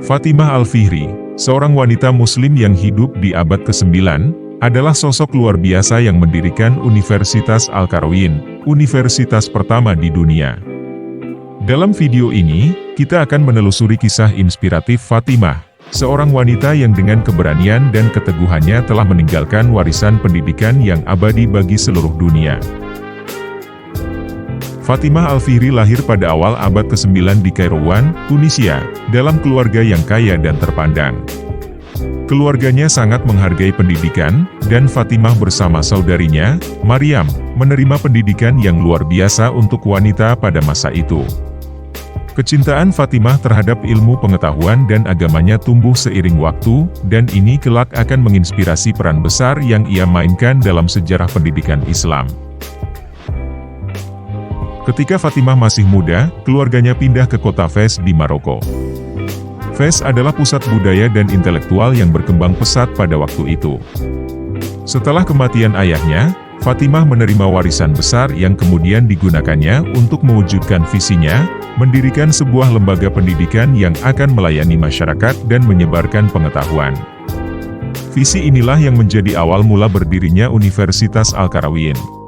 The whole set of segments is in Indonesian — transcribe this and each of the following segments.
Fatimah Al-Fihri, seorang wanita muslim yang hidup di abad ke-9, adalah sosok luar biasa yang mendirikan Universitas Al-Qarawiyyin, universitas pertama di dunia. Dalam video ini, kita akan menelusuri kisah inspiratif Fatimah, seorang wanita yang dengan keberanian dan keteguhannya telah meninggalkan warisan pendidikan yang abadi bagi seluruh dunia. Fatimah Al-Fihri lahir pada awal abad ke-9 di Kairouan, Tunisia, dalam keluarga yang kaya dan terpandang. Keluarganya sangat menghargai pendidikan, dan Fatimah bersama saudarinya, Maryam, menerima pendidikan yang luar biasa untuk wanita pada masa itu. Kecintaan Fatimah terhadap ilmu pengetahuan dan agamanya tumbuh seiring waktu, dan ini kelak akan menginspirasi peran besar yang ia mainkan dalam sejarah pendidikan Islam. Ketika Fatimah masih muda, keluarganya pindah ke kota Fes di Maroko. Fes adalah pusat budaya dan intelektual yang berkembang pesat pada waktu itu. Setelah kematian ayahnya, Fatimah menerima warisan besar yang kemudian digunakannya untuk mewujudkan visinya, mendirikan sebuah lembaga pendidikan yang akan melayani masyarakat dan menyebarkan pengetahuan. Visi inilah yang menjadi awal mula berdirinya Universitas Al-Qarawiyyin.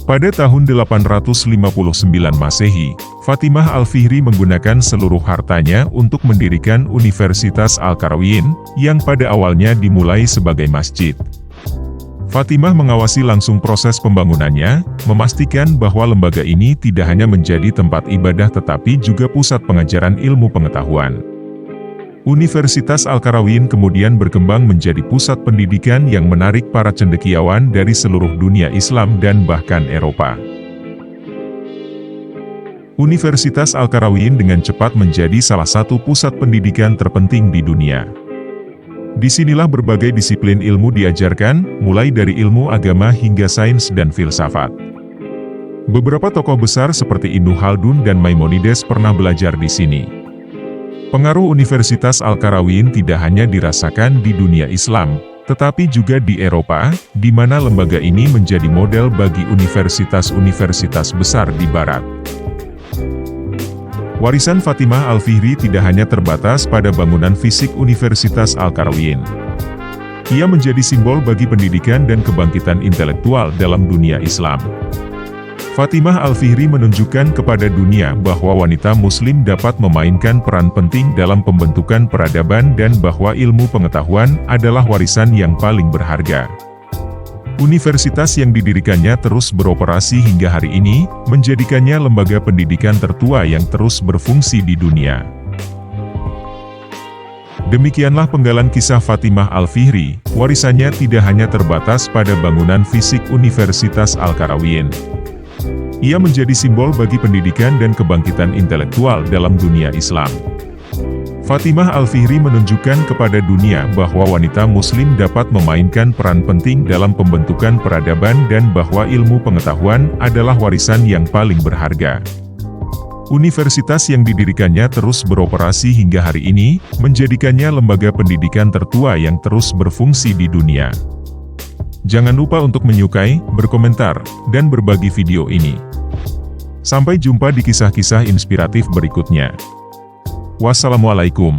Pada tahun 859 Masehi, Fatimah Al-Fihri menggunakan seluruh hartanya untuk mendirikan Universitas Al-Qarawiyyin, yang pada awalnya dimulai sebagai masjid. Fatimah mengawasi langsung proses pembangunannya, memastikan bahwa lembaga ini tidak hanya menjadi tempat ibadah tetapi juga pusat pengajaran ilmu pengetahuan. Universitas Al-Qarawiyyin kemudian berkembang menjadi pusat pendidikan yang menarik para cendekiawan dari seluruh dunia Islam dan bahkan Eropa. Universitas Al-Qarawiyyin dengan cepat menjadi salah satu pusat pendidikan terpenting di dunia. Disinilah berbagai disiplin ilmu diajarkan, mulai dari ilmu agama hingga sains dan filsafat. Beberapa tokoh besar seperti Ibnu Khaldun dan Maimonides pernah belajar di sini. Pengaruh Universitas Al-Qarawiyyin tidak hanya dirasakan di dunia Islam, tetapi juga di Eropa, di mana lembaga ini menjadi model bagi universitas-universitas besar di Barat. Warisan Fatimah Al-Fihri tidak hanya terbatas pada bangunan fisik Universitas Al-Qarawiyyin. Ia menjadi simbol bagi pendidikan dan kebangkitan intelektual dalam dunia Islam. Fatimah Al-Fihri menunjukkan kepada dunia bahwa wanita muslim dapat memainkan peran penting dalam pembentukan peradaban dan bahwa ilmu pengetahuan adalah warisan yang paling berharga. Universitas yang didirikannya terus beroperasi hingga hari ini, menjadikannya lembaga pendidikan tertua yang terus berfungsi di dunia. Demikianlah penggalan kisah Fatimah Al-Fihri, warisannya tidak hanya terbatas pada bangunan fisik Universitas Al-Qarawiyyin. Ia menjadi simbol bagi pendidikan dan kebangkitan intelektual dalam dunia Islam. Fatimah Al-Fihri menunjukkan kepada dunia bahwa wanita muslim dapat memainkan peran penting dalam pembentukan peradaban dan bahwa ilmu pengetahuan adalah warisan yang paling berharga. Universitas yang didirikannya terus beroperasi hingga hari ini, menjadikannya lembaga pendidikan tertua yang terus berfungsi di dunia. Jangan lupa untuk menyukai, berkomentar, dan berbagi video ini. Sampai jumpa di kisah-kisah inspiratif berikutnya. Wassalamualaikum.